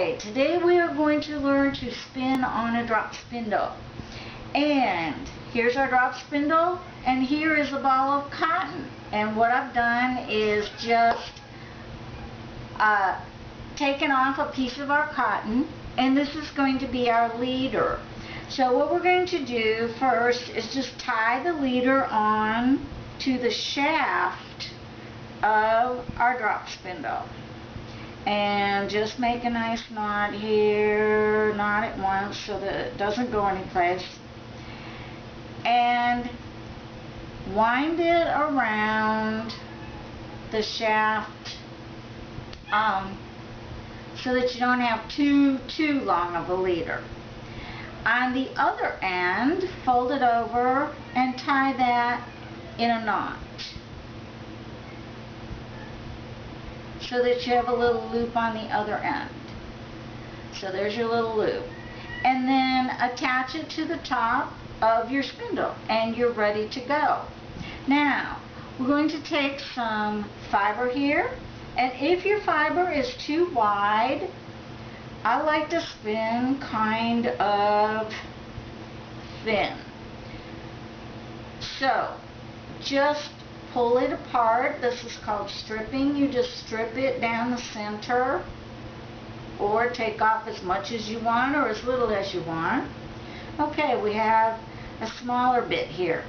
Okay, today we are going to learn to spin on a drop spindle. And here's our drop spindle, and here is a ball of cotton. And what I've done is just taken off a piece of our cotton, and this is going to be our leader. So what we're going to do first is just tie the leader on to the shaft of our drop spindle. And just make a nice knot here, knot it once so that it doesn't go anyplace. And wind it around the shaft so that you don't have too long of a leader. On the other end, fold it over and tie that in a knot, so that you have a little loop on the other end. So there's your little loop. And then attach it to the top of your spindle and you're ready to go. Now, we're going to take some fiber here, and if your fiber is too wide, I like to spin kind of thin. So, just pull it apart. This is called stripping. You just strip it down the center, or take off as much as you want or as little as you want. Okay, we have a smaller bit here.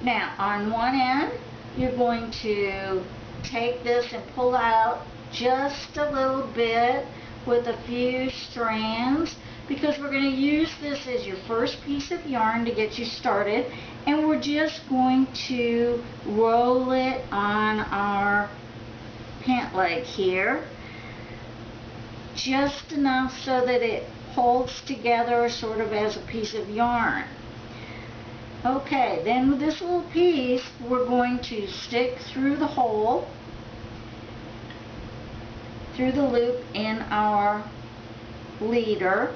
Now, on one end, you're going to take this and pull out just a little bit with a few strands, because we're going to use this as your first piece of yarn to get you started, and we're just going to roll it on our pant leg here, just enough so that it holds together sort of as a piece of yarn. Okay, then with this little piece, we're going to stick through the hole, through the loop in our leader.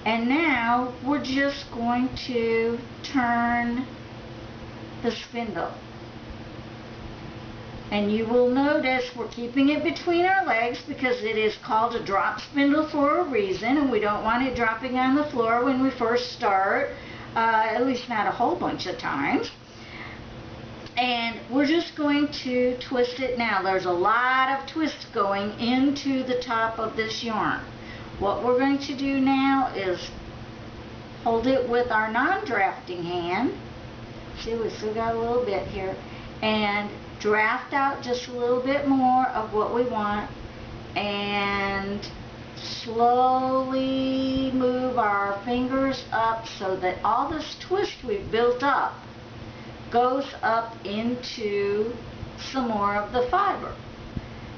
And now we're just going to turn the spindle. And you will notice we're keeping it between our legs because it is called a drop spindle for a reason, and we don't want it dropping on the floor when we first start, at least not a whole bunch of times. And we're just going to twist it now. There's a lot of twist going into the top of this yarn. What we're going to do now is hold it with our non-drafting hand. See, we still got a little bit here. And draft out just a little bit more of what we want. And slowly move our fingers up so that all this twist we've built up goes up into some more of the fiber.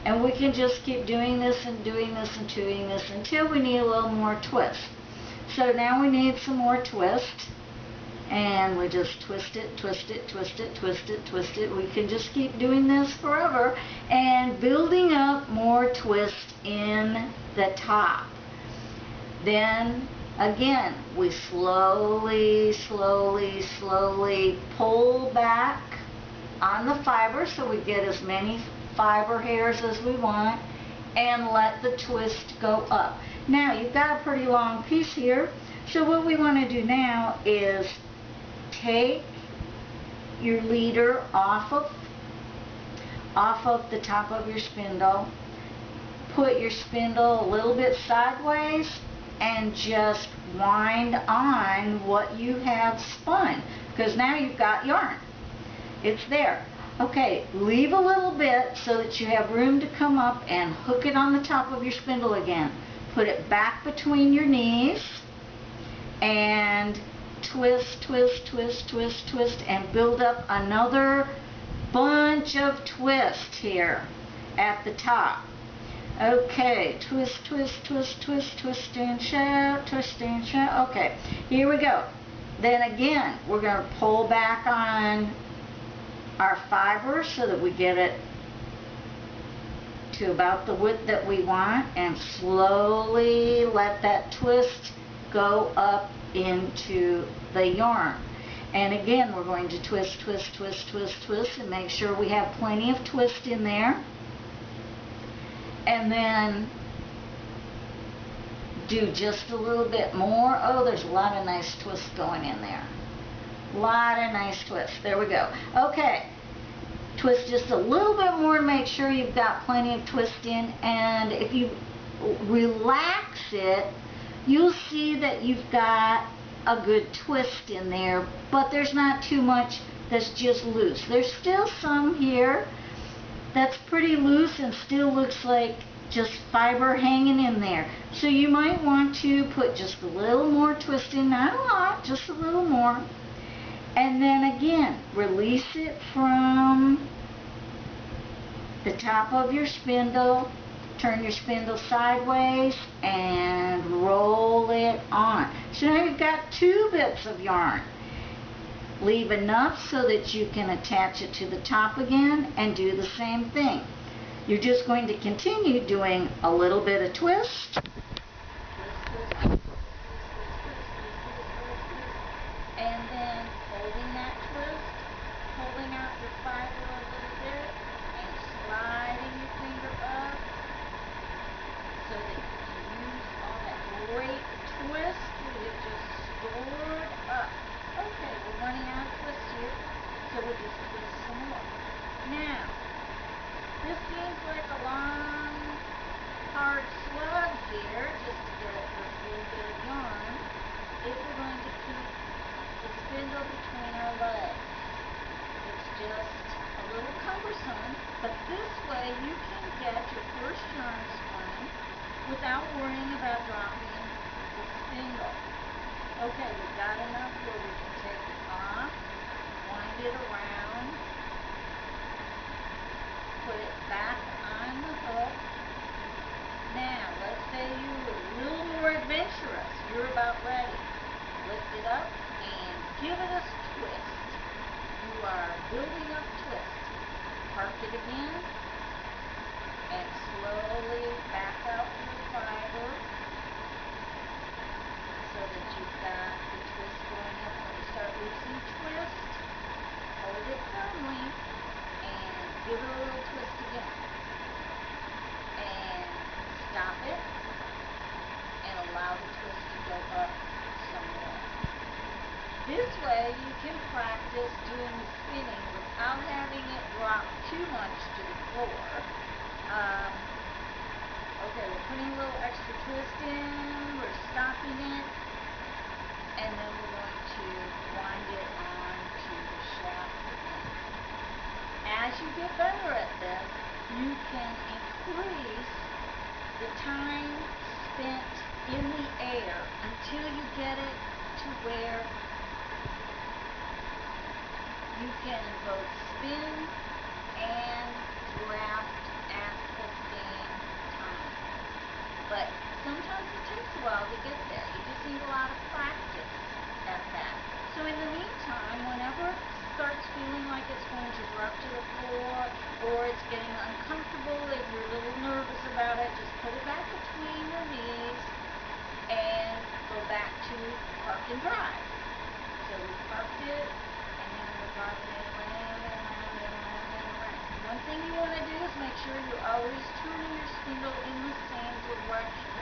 And we can just keep doing this and doing this and doing this until we need a little more twist. So now we need some more twist. And we just twist it, twist it, twist it, twist it, twist it. We can just keep doing this forever and building up more twist in the top. Then again, we slowly pull back on the fiber so we get as many fiber hairs as we want, and let the twist go up. Now you've got a pretty long piece here, so what we want to do now is take your leader off of the top of your spindle, put your spindle a little bit sideways, and just wind on what you have spun, because now you've got yarn. It's there. Okay, leave a little bit so that you have room to come up and hook it on the top of your spindle again. Put it back between your knees and twist, twist, twist, twist, twist, and build up another bunch of twist here at the top. Okay, twist, twist, twist, twist, twist and shout, twist and shout. Okay, here we go. Then again, we're going to pull back on our fiber so that we get it to about the width that we want, and slowly let that twist go up into the yarn. And again, we're going to twist, twist, twist, twist, twist, and make sure we have plenty of twist in there. and then do just a little bit more. Oh, there's a lot of nice twists going in there. A lot of nice twists. There we go. Okay. Twist just a little bit more to make sure you've got plenty of twist in, and if you relax it, you'll see that you've got a good twist in there, but there's not too much that's just loose. There's still some here that's pretty loose and still looks like just fiber hanging in there. So you might want to put just a little more twist in, not a lot, just a little more. And then again, release it from the top of your spindle, turn your spindle sideways, and roll it on. So now you've got 2 bits of yarn. Leave enough so that you can attach it to the top again and do the same thing. You're just going to continue doing a little bit of twist. And then holding that twist, pulling out your fiber a little bit, and sliding your finger up so that you can use all that great twist that you just stored up. Okay, we're running out of twist here, so we'll just twist some more. Now, this seems like a long, hard slug here, just to get this little bit of yarn, if we're going to keep the spindle between our legs. It's just a little cumbersome, but this way you can get your first yarn spun without worrying about dropping the spindle. Okay, we've got enough where we can take it off, wind it around, put it back on the hook. Now, let's say you're a little more adventurous. You're about ready. Lift it up and give it a twist. You are building up twist. Park it again and slowly back out your fiber so that you've got the twist going up. When you start losing twist, hold it firmly and give it a little twist again. And stop it and allow the twist to go up some more. This way you can practice doing the spinning without having it drop too much to the floor. Okay, we're putting a little extra twist in, we're stopping it, and then we're going to wind it on to the shaft again. As you get better at this, you can increase the time spent in the air until you get it to where you can both spin and draft at the same time. But sometimes it takes a while to get there. You just need a lot of practice at that. So in the meantime, whenever it starts feeling like it's going to drop to the floor or it's getting uncomfortable and you're a little nervous about it, just put it back between your knees and go back to park and drive. So we parked it and then we're driving it around and around and around and around. One thing you want to do is make sure you're always turning your spindle in the same direction.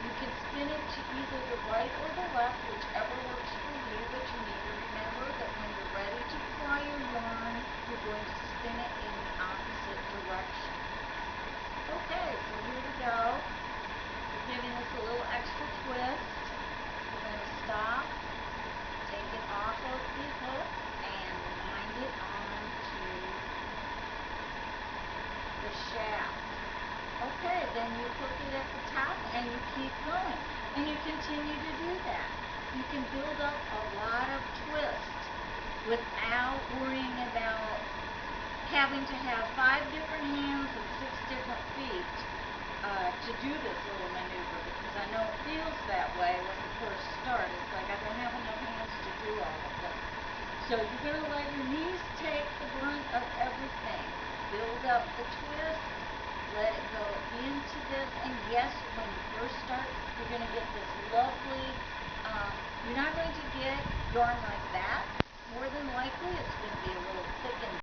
You can spin it to either the right or the left, whichever works for you, but you need to remember that when you're ready to fly your yarn, you're going to spin it in the opposite direction. Okay, so here we go. We're giving this a little extra twist. We're going to stop, take it off of the hook, and wind it on to the shaft. Okay, then you hook it at the top and you keep going. And you continue to do that. You can build up a lot of twist without worrying about having to have 5 different hands and 6 different feet to do this little maneuver, because I know it feels that way when you first start. It's like I don't have enough hands to do all of this. So you're going to let your knees take the brunt of everything. Build up the twist. Let it go into this, and yes, when you first start, you're going to get this lovely, you're not going to get yarn like that. More than likely, it's going to be a little thick and